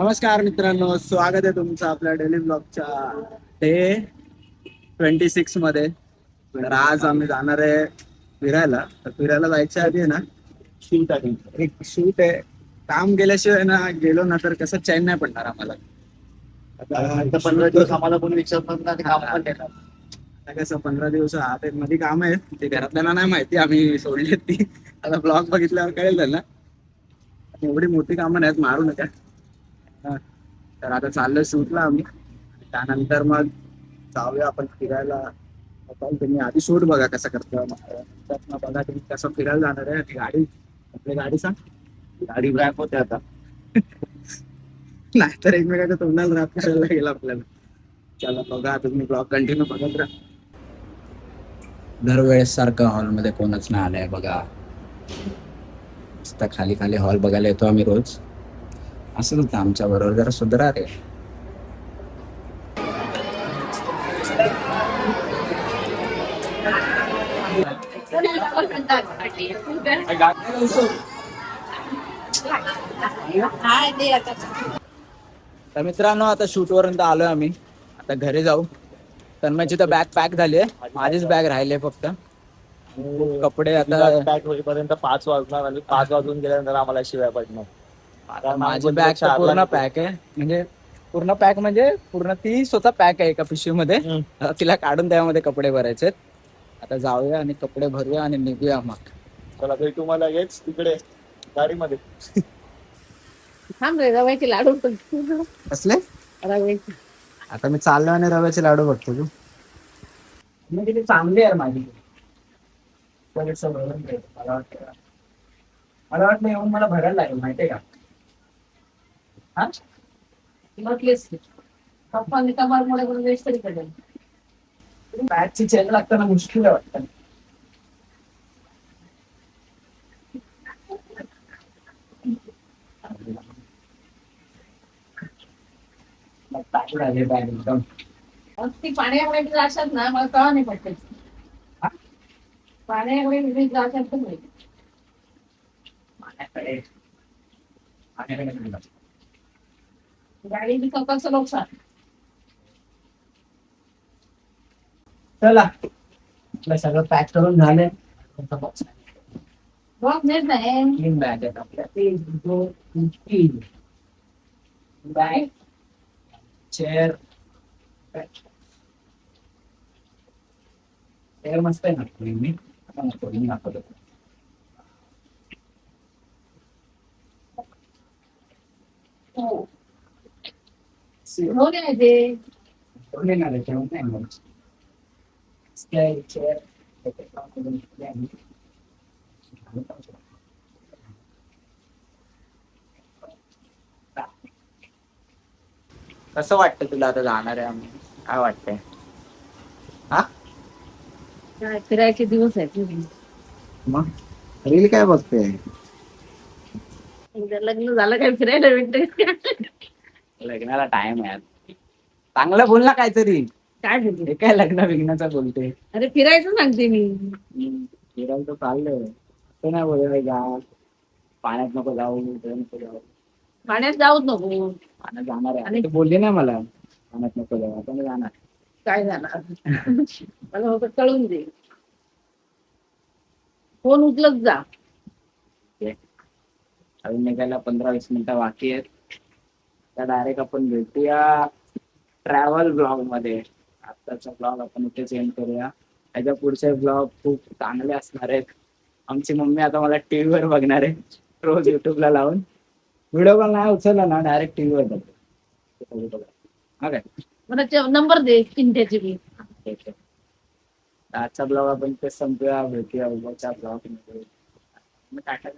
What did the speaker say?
नमस्कार मित्रांनो, स्वागत आहे तुमचं आपल्या डेली ब्लॉगच्या डे 26 मध्ये. तर आज आम्ही जाणार आहे फिरायला. तर फिरायला जायच्या आधी आहे ना, शूट आहे, एक शूट आहे. काम केल्याशिवाय ना, गेलो ना तर कसं चैन नाही पडणार आम्हाला. आता 15 दिवस आम्हाला कोणी विचारणार नाही आणि काम पण देणार. आता कसं 15 दिवस आत मध्ये काम आहे, ते घरातल्यांना नाही माहिती, आम्ही सोडली ती. आता ब्लॉग बघितल्यावर कळेल ना, एवढी मोठी कामं नाहीत, मारू नका. हा. तर आता चाललोय शूटला आम्ही. त्यानंतर मग जाऊया आपण फिरायला. आता तुम्ही आधी शूट बघा कसं करतो, मग बघा तुम्ही कसं फिरायला जाणार आहे. ती गाडी, आपली गाडी सांग, गाडी रॅप होते आता. नाहीतर एकमेकाच्या तोंडाला रॅप करायला गेला आपल्याला. चला बघा, तुम्ही ब्लॉग कंटिन्यू बघत राहा. दरवेळेस सारखं हॉलमध्ये कोणच नाही आलंय बघा. नुसतं खाली खाली हॉल बघायला येतो आम्ही रोज. असं होतं आमच्या बरोबर, जरा सुधरा रे. तर मित्रांनो, आता शूट वरून तर आलोय आम्ही. आता घरी जाऊ. तन्मयची तर बॅग पॅक झाली आहे, माझीच बॅग राहिली फक्त. कपडे आता पॅक होईपर्यंत 5 वाजणार आणि 5 वाजून गेल्यानंतर आम्हाला शिवाय पडणार. आता माझी बॅग तर पूर्ण पॅक आहे, म्हणजे पूर्ण पॅक म्हणजे पूर्ण ती स्वतः पॅक आहे एका पिशवीमध्ये. आता तिला काढून त्यामध्ये कपडे भरायचे. आता जाऊया आणि कपडे भरूया आणि निघूया मग. चला भेटू मला हेच तिकडे गाडीमध्ये. थांब रे, रव्याचे लाडू पण कसले? रव्याचे. आता मी चाललो आणि रव्याचे लाडू बघतो. तू म्हणजे किती चांगली आहे माझी. मला वाटलं येऊन मला भरायला लागेल, माहितीये का? हा, म्हटलेच की पप्पांनी कमारमुळे करून वेस्ट तरी करेल. बॅगची चेन लागताना मुश्किल आहे वाटतं. बॅग एकदम. ती पाण्यामुळे अशात ना, मला कळा नाही पडते. हा? पाण्यामुळे अशात पण नाही. पाण्याकडे नाही. गाडी कपाचं नुकसान. चला, आपलं सगळं पॅक करून झालंय. बॉक्स नेत नाही. 3 बॅग आहेत आपल्या. 1, 2, 3 बॅग, चेअर. चेअर मस्त आहे ना, मी आता नको, मी दाखवतो. हो नाही ते ठेवले ना रे, ठेवून नाही मग. चेअर कसं वाटतं तुला आता जाणार आहे आम्ही? काय वाटतंय? हा, काय फिरायचे दिवस आहेत. मग रील काय बघते? एकदा लग्न झालं काय फिरायला भेटत. लग्नाला टाइम आहे. चांगलं बोल ना काहीतरी. काय बोलते? हे काय लग्न विग्नाचं बोलते? अरे फिरायचं सांगते मी. फिरायला तर चाललंय, ते नाही बोलत का पाण्यात नको जाऊ, इकडे नको जाऊ. पाण्यात जाऊच नको. पाण्यात जाणार आहे आणि ते बोलले ना मला, पाण्यात नको जाऊ. आता मी जाणार. काय जाणार? मला होतं कळून दे. फोन उचलत जा. अजून निघायला 15-20 मिनिटं बाकी आहेत. तर डायरेक्ट आपण भेटूया ट्रॅव्हल ब्लॉग मध्ये. आत्ताचा ब्लॉग आपण इथेच एंड करूया. त्याच्या पुढचे ब्लॉग खूप चांगले असणार आहेत. आमची मम्मी आता मला टीव्हीवर बघणार आहे रोज युट्यूबला लावून. व्हिडिओ कॉल नाही उचलला ना, डायरेक्ट टीव्हीवर बघतो. काय मला नंबर दे चिंट्याची मी. ठीक आहे. आजचा ब्लॉग आपण इथेच संपूया. भेटूया उद्याच्या ब्लॉग मध्ये. टाटा.